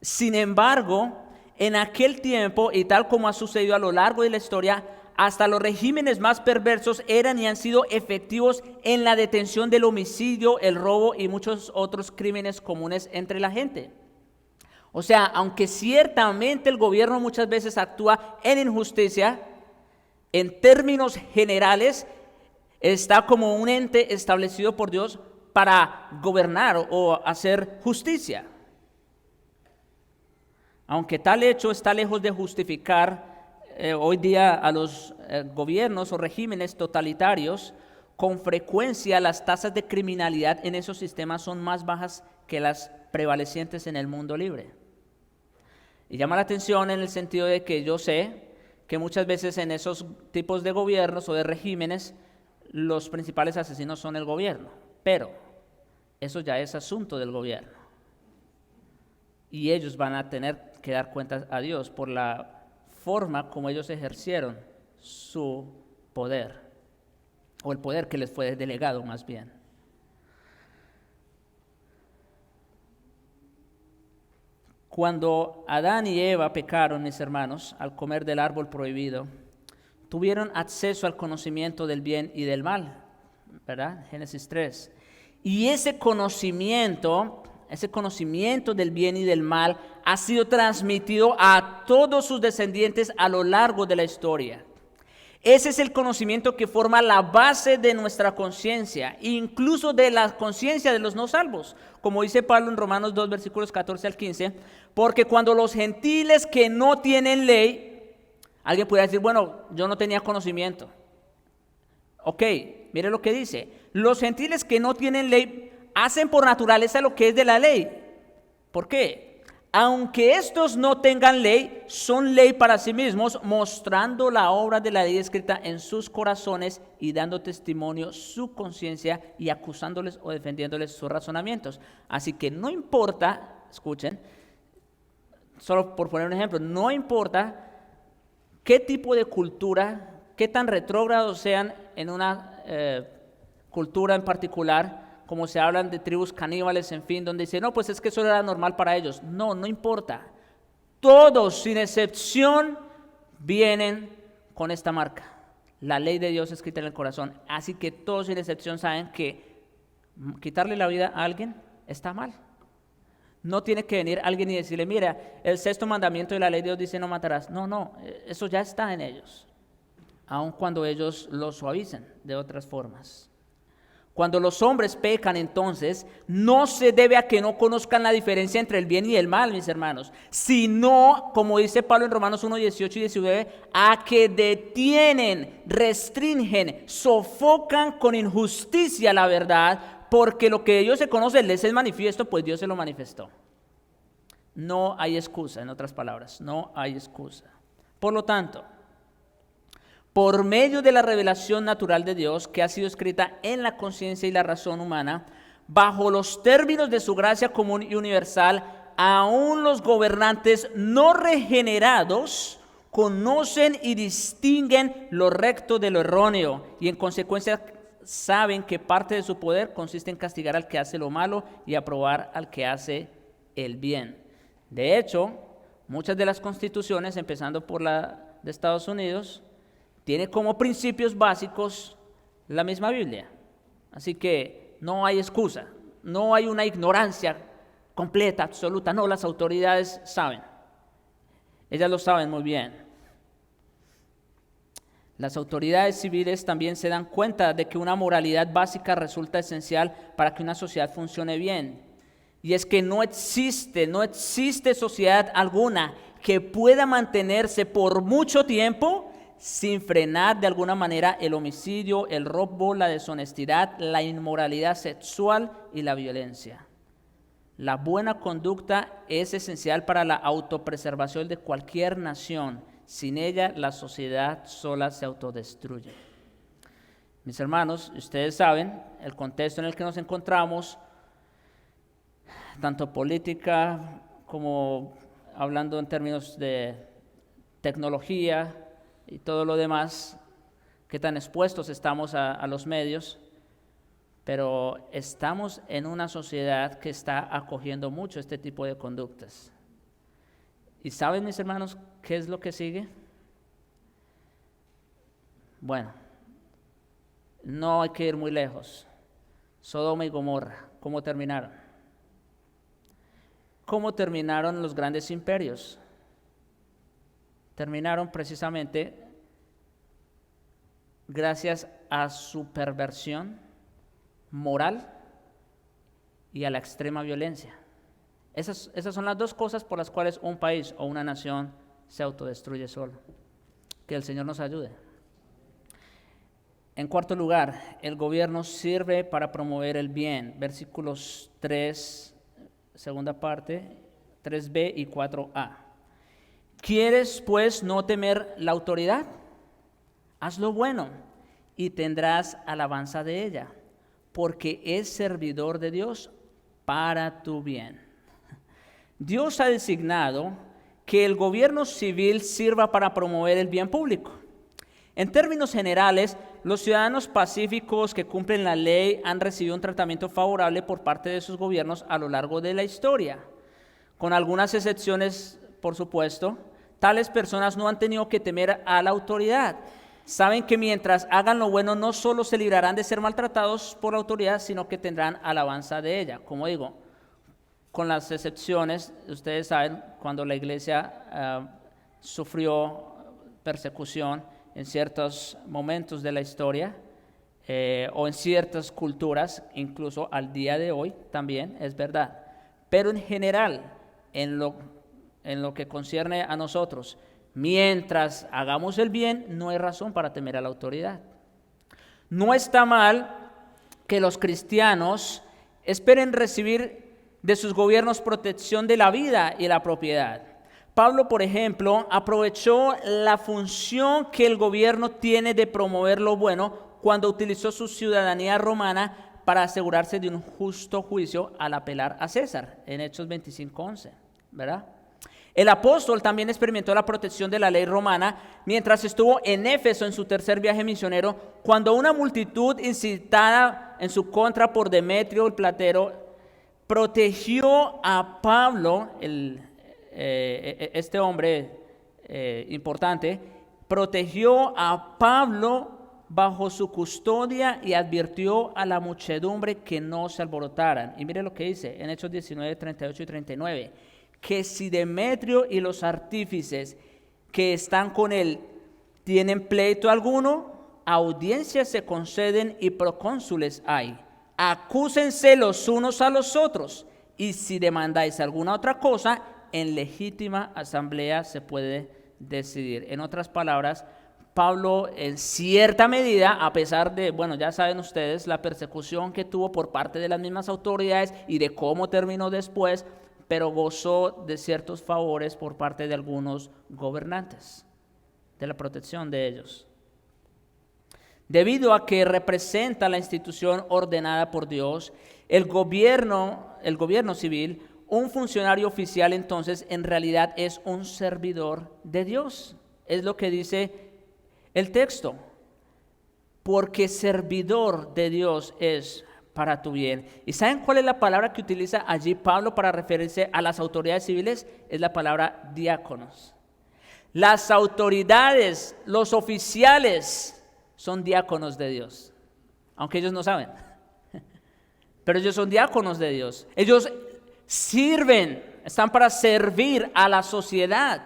Sin embargo, en aquel tiempo, y tal como ha sucedido a lo largo de la historia, hasta los regímenes más perversos eran y han sido efectivos en la detención del homicidio, el robo y muchos otros crímenes comunes entre la gente. O sea, aunque ciertamente el gobierno muchas veces actúa en injusticia, en términos generales está como un ente establecido por Dios para gobernar o hacer justicia. Aunque tal hecho está lejos de justificar hoy día a los gobiernos o regímenes totalitarios, con frecuencia las tasas de criminalidad en esos sistemas son más bajas que las prevalecientes en el mundo libre. Y llama la atención en el sentido de que yo sé que muchas veces en esos tipos de gobiernos o de regímenes los principales asesinos son el gobierno, pero eso ya es asunto del gobierno. Y ellos van a tener que dar cuentas a Dios por la forma como ellos ejercieron su poder, o el poder que les fue delegado más bien. Cuando Adán y Eva pecaron, mis hermanos, al comer del árbol prohibido, tuvieron acceso al conocimiento del bien y del mal, ¿verdad? Génesis 3. Y ese conocimiento del bien y del mal ha sido transmitido a todos sus descendientes a lo largo de la historia. Ese es el conocimiento que forma la base de nuestra conciencia, incluso de la conciencia de los no salvos. Como dice Pablo en Romanos 2, versículos 14 al 15, porque cuando los gentiles que no tienen ley, alguien puede decir, bueno, yo no tenía conocimiento. Ok, mire lo que dice, los gentiles que no tienen ley hacen por naturaleza lo que es de la ley. ¿Por qué? Aunque estos no tengan ley, son ley para sí mismos, mostrando la obra de la ley escrita en sus corazones y dando testimonio su conciencia y acusándoles o defendiéndoles sus razonamientos. Así que no importa, escuchen, solo por poner un ejemplo, no importa qué tipo de cultura, qué tan retrógrados sean en una cultura en particular, como se hablan de tribus caníbales, en fin, donde dicen, no, pues es que eso era normal para ellos. No, no importa. Todos, sin excepción, vienen con esta marca. La ley de Dios escrita en el corazón. Así que todos, sin excepción, saben que quitarle la vida a alguien está mal. No tiene que venir alguien y decirle, mira, el sexto mandamiento de la ley de Dios dice no matarás. No, eso ya está en ellos, aun cuando ellos lo suavicen de otras formas. Cuando los hombres pecan, entonces, no se debe a que no conozcan la diferencia entre el bien y el mal, mis hermanos, sino, como dice Pablo en Romanos 1, 18 y 19, a que detienen, restringen, sofocan con injusticia la verdad, porque lo que ellos se conocen les es manifiesto, pues Dios se lo manifestó. No hay excusa, en otras palabras, no hay excusa. Por lo tanto, por medio de la revelación natural de Dios que ha sido escrita en la conciencia y la razón humana, bajo los términos de su gracia común y universal, aún los gobernantes no regenerados conocen y distinguen lo recto de lo erróneo y en consecuencia saben que parte de su poder consiste en castigar al que hace lo malo y aprobar al que hace el bien. De hecho, muchas de las constituciones, empezando por la de Estados Unidos, tiene como principios básicos la misma Biblia. Así que no hay excusa, no hay una ignorancia completa, absoluta. No, las autoridades saben. Ellas lo saben muy bien. Las autoridades civiles también se dan cuenta de que una moralidad básica resulta esencial para que una sociedad funcione bien. Y es que no existe sociedad alguna que pueda mantenerse por mucho tiempo sin frenar de alguna manera el homicidio, el robo, la deshonestidad, la inmoralidad sexual y la violencia. La buena conducta es esencial para la autopreservación de cualquier nación. Sin ella, la sociedad sola se autodestruye. Mis hermanos, ustedes saben el contexto en el que nos encontramos, tanto política como hablando en términos de tecnología, y todo lo demás, qué tan expuestos estamos a los medios, pero estamos en una sociedad que está acogiendo mucho este tipo de conductas. ¿Y saben, mis hermanos, qué es lo que sigue? Bueno, no hay que ir muy lejos. Sodoma y Gomorra, ¿cómo terminaron? ¿Cómo terminaron los grandes imperios? Terminaron precisamente gracias a su perversión moral y a la extrema violencia. Esas son las dos cosas por las cuales un país o una nación se autodestruye solo. Que el Señor nos ayude. En cuarto lugar, el gobierno sirve para promover el bien. Versículos 3, segunda parte, 3b y 4a. ¿Quieres, pues, no temer la autoridad? Haz lo bueno y tendrás alabanza de ella, porque es servidor de Dios para tu bien. Dios ha designado que el gobierno civil sirva para promover el bien público. En términos generales, los ciudadanos pacíficos que cumplen la ley han recibido un tratamiento favorable por parte de sus gobiernos a lo largo de la historia. Con algunas excepciones, por supuesto, tales personas no han tenido que temer a la autoridad. Saben que mientras hagan lo bueno, no solo se librarán de ser maltratados por la autoridad, sino que tendrán alabanza de ella. Como digo, con las excepciones, ustedes saben, cuando la iglesia sufrió persecución en ciertos momentos de la historia o en ciertas culturas, incluso al día de hoy también, es verdad. Pero en general, en lo que concierne a nosotros, mientras hagamos el bien, no hay razón para temer a la autoridad. No está mal que los cristianos esperen recibir de sus gobiernos protección de la vida y la propiedad. Pablo, por ejemplo, aprovechó la función que el gobierno tiene de promover lo bueno cuando utilizó su ciudadanía romana para asegurarse de un justo juicio al apelar a César, en Hechos 25:11, ¿verdad? El apóstol también experimentó la protección de la ley romana mientras estuvo en Éfeso en su tercer viaje misionero, cuando una multitud incitada en su contra por Demetrio el platero protegió a Pablo, este hombre importante, protegió a Pablo bajo su custodia y advirtió a la muchedumbre que no se alborotaran. Y mire lo que dice en Hechos 19, 38 y 39, que si Demetrio y los artífices que están con él tienen pleito alguno, audiencias se conceden y procónsules hay. Acúsense los unos a los otros, y si demandáis alguna otra cosa, en legítima asamblea se puede decidir. En otras palabras, Pablo, en cierta medida, a pesar de, bueno, ya saben ustedes, la persecución que tuvo por parte de las mismas autoridades y de cómo terminó después, pero gozó de ciertos favores por parte de algunos gobernantes, de la protección de ellos. Debido a que representa la institución ordenada por Dios, el gobierno civil, un funcionario oficial entonces en realidad es un servidor de Dios. Es lo que dice el texto, porque servidor de Dios es para tu bien. ¿Y saben cuál es la palabra que utiliza allí Pablo para referirse a las autoridades civiles? Es la palabra diáconos. Las autoridades, los oficiales son diáconos de Dios, aunque ellos no saben, pero ellos son diáconos de Dios. Ellos sirven, están para servir a la sociedad,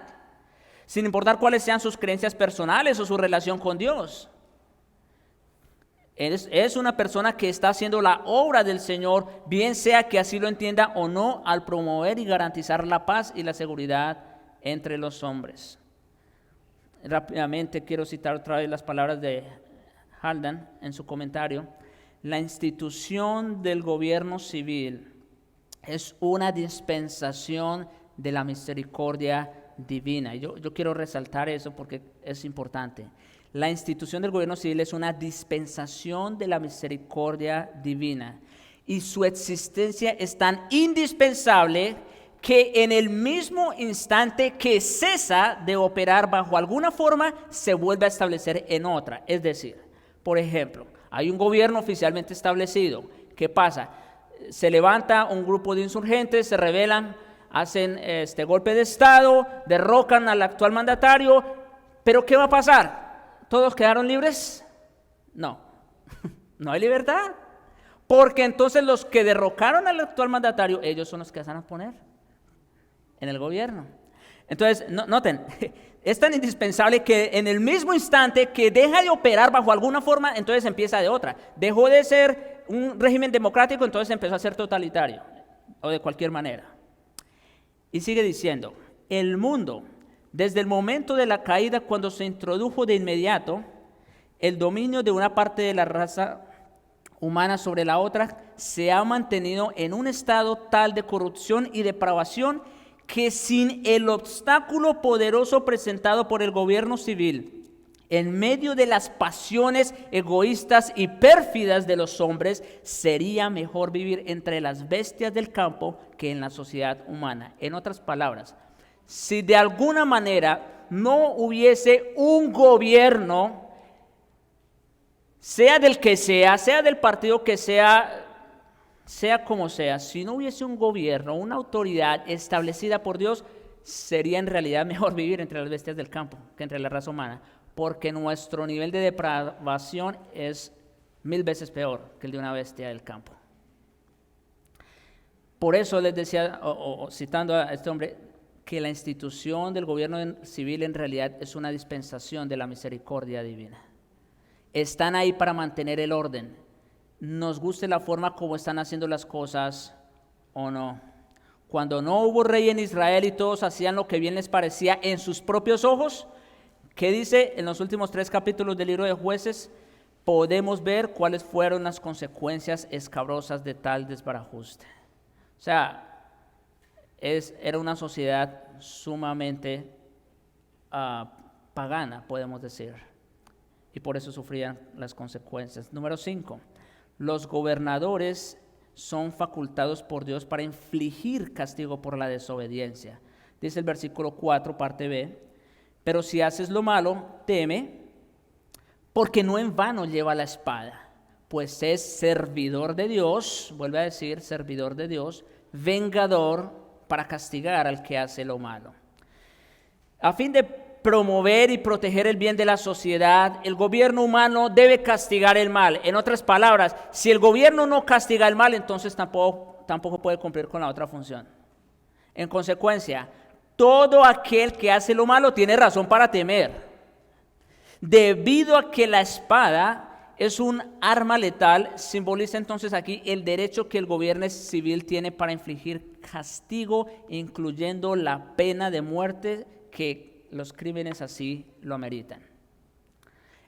sin importar cuáles sean sus creencias personales o su relación con Dios. Es una persona que está haciendo la obra del Señor, bien sea que así lo entienda o no, al promover y garantizar la paz y la seguridad entre los hombres. Rápidamente quiero citar otra vez las palabras de Haldan en su comentario. La institución del gobierno civil es una dispensación de la misericordia divina. Y yo quiero resaltar eso porque es importante. La institución del gobierno civil es una dispensación de la misericordia divina. Y su existencia es tan indispensable que en el mismo instante que cesa de operar bajo alguna forma, se vuelve a establecer en otra. Es decir, por ejemplo, hay un gobierno oficialmente establecido. ¿Qué pasa? Se levanta un grupo de insurgentes, se rebelan, hacen golpe de Estado, derrocan al actual mandatario, pero ¿qué va a pasar? ¿Todos quedaron libres? No, no hay libertad, porque entonces los que derrocaron al actual mandatario, ellos son los que se van a poner en el gobierno. Entonces, noten, es tan indispensable que en el mismo instante que deja de operar bajo alguna forma, entonces empieza de otra. Dejó de ser un régimen democrático, entonces empezó a ser totalitario, o de cualquier manera. Y sigue diciendo, el mundo, desde el momento de la caída, cuando se introdujo de inmediato el dominio de una parte de la raza humana sobre la otra, se ha mantenido en un estado tal de corrupción y depravación que sin el obstáculo poderoso presentado por el gobierno civil, en medio de las pasiones egoístas y pérfidas de los hombres, sería mejor vivir entre las bestias del campo que en la sociedad humana. En otras palabras, si de alguna manera no hubiese un gobierno, sea del que sea del partido que sea como sea, si no hubiese un gobierno, una autoridad establecida por Dios, sería en realidad mejor vivir entre las bestias del campo que entre la raza humana, porque nuestro nivel de depravación es 1000 veces peor que el de una bestia del campo. Por eso les decía, citando a este hombre, que la institución del gobierno civil en realidad es una dispensación de la misericordia divina. Están ahí para mantener el orden, nos guste la forma como están haciendo las cosas o no. Cuando no hubo rey en Israel y todos hacían lo que bien les parecía en sus propios ojos, ¿qué dice en los últimos 3 capítulos del libro de Jueces? Podemos ver cuáles fueron las consecuencias escabrosas de tal desbarajuste. O sea, era una sociedad sumamente pagana, podemos decir, y por eso sufrían las consecuencias. Número 5, los gobernadores son facultados por Dios para infligir castigo por la desobediencia. Dice el versículo 4, parte B, pero si haces lo malo, teme, porque no en vano lleva la espada, pues es servidor de Dios, vuelve a decir, servidor de Dios, vengador para castigar al que hace lo malo. A fin de promover y proteger el bien de la sociedad, el gobierno humano debe castigar el mal. En otras palabras, si el gobierno no castiga el mal, entonces tampoco puede cumplir con la otra función. En consecuencia, todo aquel que hace lo malo tiene razón para temer, debido a que la espada es un arma letal. Simboliza entonces aquí el derecho que el gobierno civil tiene para infligir castigo, incluyendo la pena de muerte, que los crímenes así lo ameritan.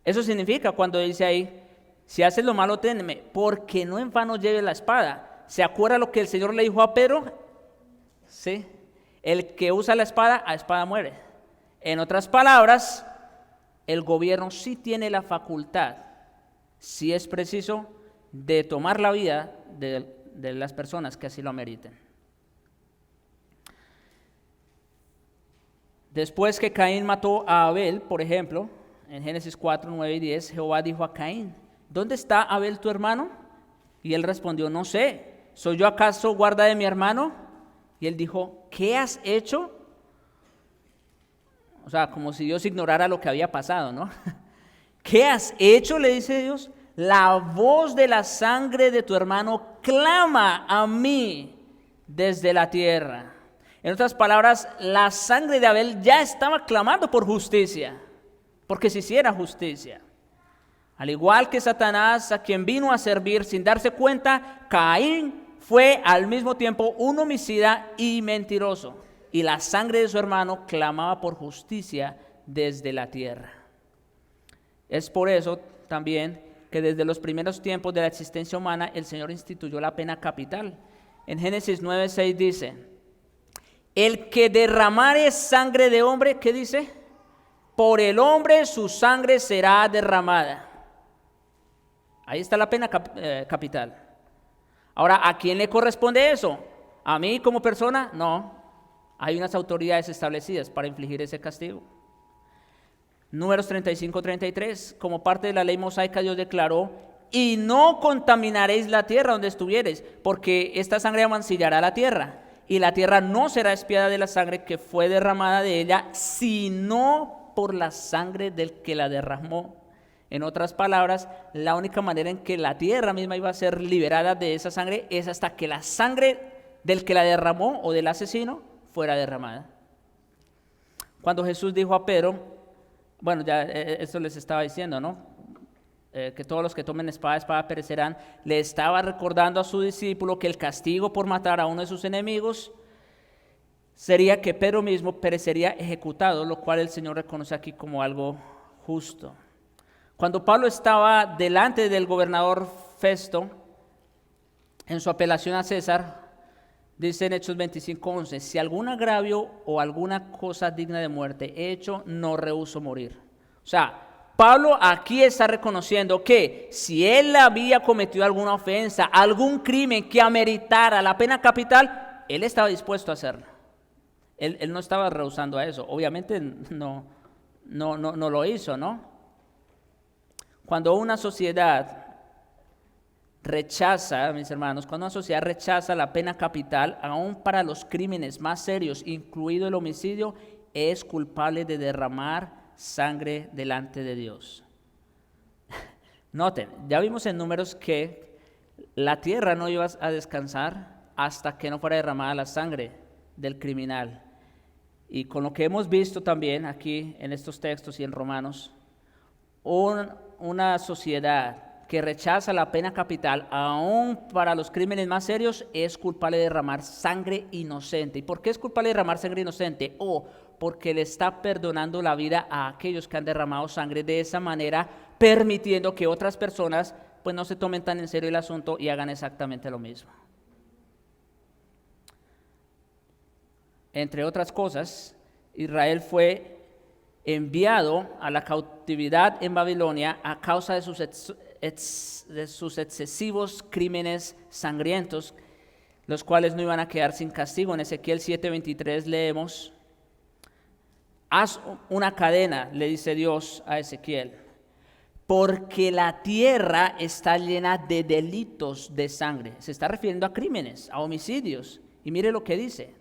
Eso significa cuando dice ahí, si haces lo malo, teme, porque no en vano lleve la espada. ¿Se acuerda lo que el Señor le dijo a Pedro? Sí, el que usa la espada, a espada muere. En otras palabras, el gobierno sí tiene la facultad, si es preciso, de tomar la vida de las personas que así lo ameriten. Después que Caín mató a Abel, por ejemplo, en Génesis 4, 9 y 10, Jehová dijo a Caín, ¿dónde está Abel tu hermano? Y él respondió, no sé, ¿soy yo acaso guarda de mi hermano? Y él dijo, ¿qué has hecho? O sea, como si Dios ignorara lo que había pasado, ¿no? ¿Qué has hecho? Le dice Dios, la voz de la sangre de tu hermano clama a mí desde la tierra. En otras palabras, la sangre de Abel ya estaba clamando por justicia, porque se hiciera justicia. Al igual que Satanás, a quien vino a servir sin darse cuenta, Caín fue al mismo tiempo un homicida y mentiroso, y la sangre de su hermano clamaba por justicia desde la tierra. Es por eso también que desde los primeros tiempos de la existencia humana el Señor instituyó la pena capital. En Génesis 9:6 dice, el que derramare sangre de hombre, ¿qué dice? Por el hombre su sangre será derramada. Ahí está la pena capital. Ahora, ¿a quién le corresponde eso? ¿A mí como persona? No. Hay unas autoridades establecidas para infligir ese castigo. Números 35-33, como parte de la ley mosaica, Dios declaró, y no contaminaréis la tierra donde estuviereis, porque esta sangre amancillará la tierra. Y la tierra no será expiada de la sangre que fue derramada de ella, sino por la sangre del que la derramó. En otras palabras, la única manera en que la tierra misma iba a ser liberada de esa sangre es hasta que la sangre del que la derramó o del asesino fuera derramada. Cuando Jesús dijo a Pedro, bueno, ya esto les estaba diciendo, ¿no? Que todos los que tomen espada perecerán, le estaba recordando a su discípulo que el castigo por matar a uno de sus enemigos sería que Pedro mismo perecería ejecutado, lo cual el Señor reconoce aquí como algo justo. Cuando Pablo estaba delante del gobernador Festo, en su apelación a César, dice en Hechos 25:11, si algún agravio o alguna cosa digna de muerte he hecho, no rehúso morir. O sea, Pablo aquí está reconociendo que si él había cometido alguna ofensa, algún crimen que ameritara la pena capital, él estaba dispuesto a hacerlo. Él no estaba rehusando a eso. Obviamente no lo hizo, ¿no? Cuando una sociedad rechaza, mis hermanos, cuando una sociedad rechaza la pena capital, aún para los crímenes más serios, incluido el homicidio, es culpable de derramar sangre delante de Dios. Noten, ya vimos en Números que la tierra no iba a descansar hasta que no fuera derramada la sangre del criminal. Y con lo que hemos visto también aquí en estos textos y en Romanos, una sociedad que rechaza la pena capital, aún para los crímenes más serios, es culpable de derramar sangre inocente. ¿Y por qué es culpable de derramar sangre inocente? Porque le está perdonando la vida a aquellos que han derramado sangre, de esa manera permitiendo que otras personas pues no se tomen tan en serio el asunto y hagan exactamente lo mismo. Entre otras cosas, Israel fue enviado a la cautividad en Babilonia a causa de sus excesivos crímenes sangrientos, los cuales no iban a quedar sin castigo. En Ezequiel 7:23 leemos, haz una cadena, le dice Dios a Ezequiel, porque la tierra está llena de delitos de sangre. Se está refiriendo a crímenes, a homicidios. Y mire lo que dice,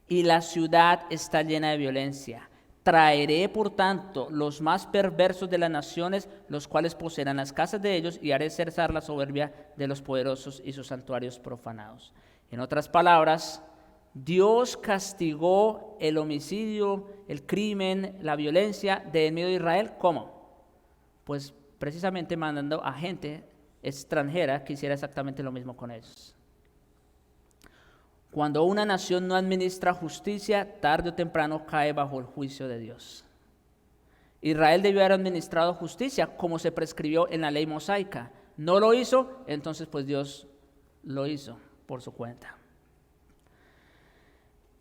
y la ciudad está llena de violencia. Traeré, por tanto, los más perversos de las naciones, los cuales poseerán las casas de ellos, y haré cesar la soberbia de los poderosos y sus santuarios profanados. En otras palabras, Dios castigó el homicidio, el crimen, la violencia de en medio de Israel. ¿Cómo? Pues precisamente mandando a gente extranjera que hiciera exactamente lo mismo con ellos. Cuando una nación no administra justicia, tarde o temprano cae bajo el juicio de Dios. Israel debió haber administrado justicia como se prescribió en la ley mosaica. No lo hizo, entonces pues Dios lo hizo por su cuenta.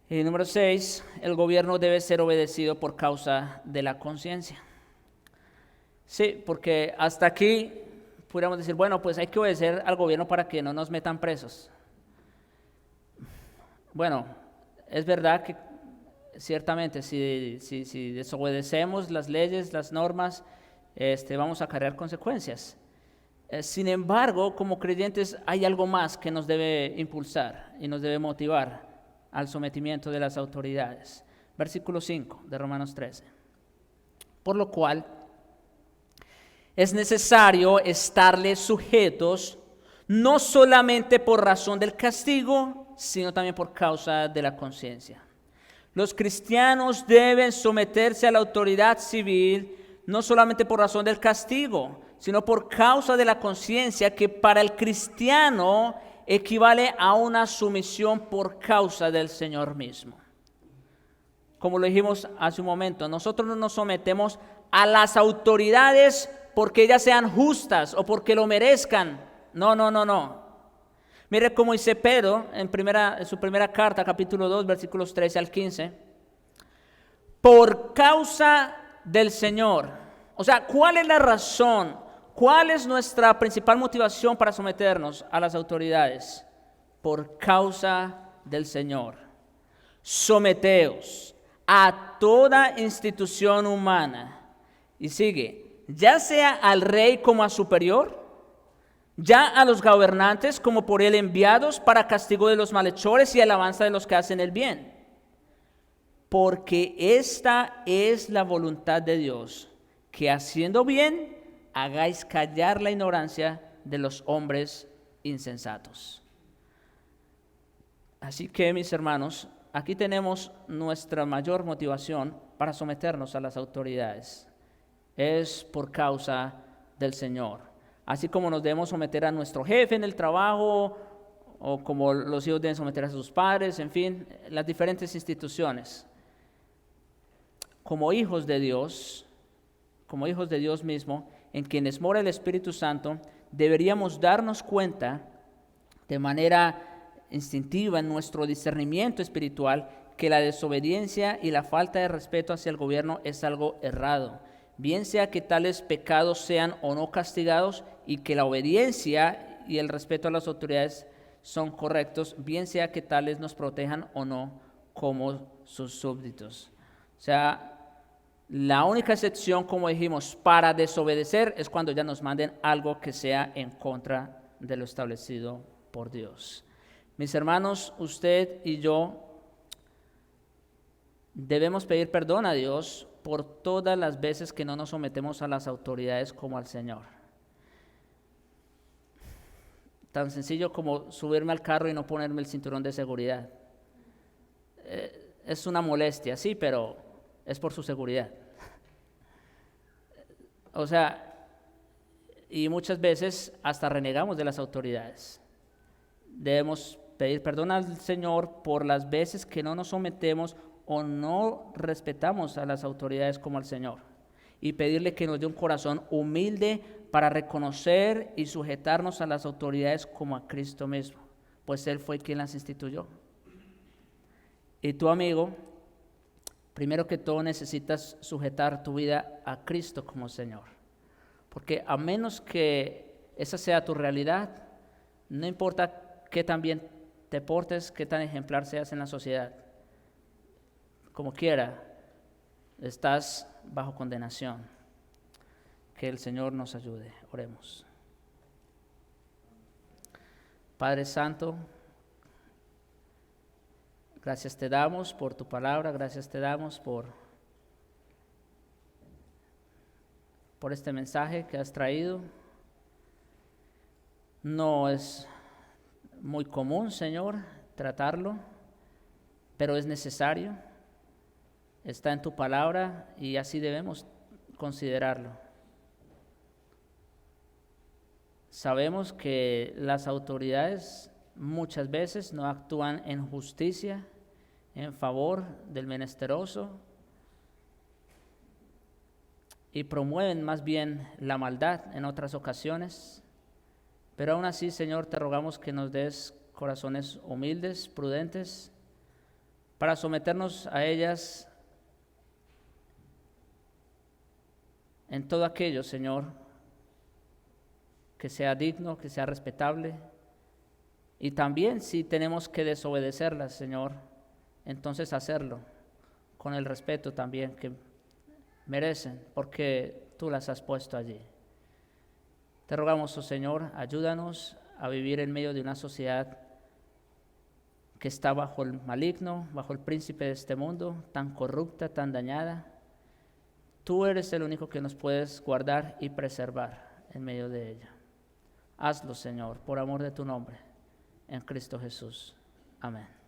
Y número 6, el gobierno debe ser obedecido por causa de la conciencia. Sí, porque hasta aquí pudiéramos decir, bueno, pues hay que obedecer al gobierno para que no nos metan presos. Bueno, es verdad que ciertamente si desobedecemos las leyes, las normas, vamos a acarrear consecuencias. Sin embargo, como creyentes hay algo más que nos debe impulsar y nos debe motivar al sometimiento de las autoridades. Versículo 5 de Romanos 13. Por lo cual es necesario estarles sujetos, no solamente por razón del castigo, sino también por causa de la conciencia. Los cristianos deben someterse a la autoridad civil, no solamente por razón del castigo, sino por causa de la conciencia, que para el cristiano equivale a una sumisión por causa del Señor mismo. Como lo dijimos hace un momento, nosotros no nos sometemos a las autoridades porque ellas sean justas o porque lo merezcan. No. Mire cómo dice Pedro en su primera carta, capítulo 2, versículos 13 al 15. Por causa del Señor. O sea, ¿cuál es la razón? ¿Cuál es nuestra principal motivación para someternos a las autoridades? Por causa del Señor. Someteos a toda institución humana. Y sigue, ya sea al rey como a superior, ya a los gobernantes como por él enviados para castigo de los malhechores y alabanza de los que hacen el bien. Porque esta es la voluntad de Dios, que haciendo bien hagáis callar la ignorancia de los hombres insensatos. Así que, mis hermanos, aquí tenemos nuestra mayor motivación para someternos a las autoridades. Es por causa del Señor. Así como nos debemos someter a nuestro jefe en el trabajo, o como los hijos deben someter a sus padres, en fin, las diferentes instituciones. Como hijos de Dios mismo, en quienes mora el Espíritu Santo, deberíamos darnos cuenta de manera instintiva en nuestro discernimiento espiritual que la desobediencia y la falta de respeto hacia el gobierno es algo errado. Bien sea que tales pecados sean o no castigados y que la obediencia y el respeto a las autoridades son correctos, bien sea que tales nos protejan o no como sus súbditos. O sea, la única excepción, como dijimos, para desobedecer es cuando ya nos manden algo que sea en contra de lo establecido por Dios. Mis hermanos, usted y yo debemos pedir perdón a Dios por todas las veces que no nos sometemos a las autoridades como al Señor. Tan sencillo como subirme al carro y no ponerme el cinturón de seguridad. Es una molestia, sí, pero es por su seguridad. O sea, y muchas veces hasta renegamos de las autoridades. Debemos pedir perdón al Señor por las veces que no nos sometemos o no respetamos a las autoridades como al Señor, y pedirle que nos dé un corazón humilde para reconocer y sujetarnos a las autoridades como a Cristo mismo, pues Él fue quien las instituyó. Y tú, amigo, primero que todo necesitas sujetar tu vida a Cristo como Señor, porque a menos que esa sea tu realidad, no importa qué tan bien te portes, qué tan ejemplar seas en la sociedad, como quiera, estás bajo condenación. Que el Señor nos ayude. Oremos. Padre Santo, gracias te damos por tu palabra, gracias te damos por por este mensaje que has traído. No es muy común, Señor, tratarlo, pero es necesario. Está en tu palabra y así debemos considerarlo. Sabemos que las autoridades muchas veces no actúan en justicia, en favor del menesteroso, y promueven más bien la maldad en otras ocasiones. Pero aún así, Señor, te rogamos que nos des corazones humildes, prudentes, para someternos a ellas en todo aquello, Señor, que sea digno, que sea respetable. Y también si tenemos que desobedecerlas, Señor, entonces hacerlo con el respeto también que merecen, porque tú las has puesto allí. Te rogamos, oh Señor, ayúdanos a vivir en medio de una sociedad que está bajo el maligno, bajo el príncipe de este mundo, tan corrupta, tan dañada. Tú eres el único que nos puedes guardar y preservar en medio de ella. Hazlo, Señor, por amor de tu nombre, en Cristo Jesús. Amén.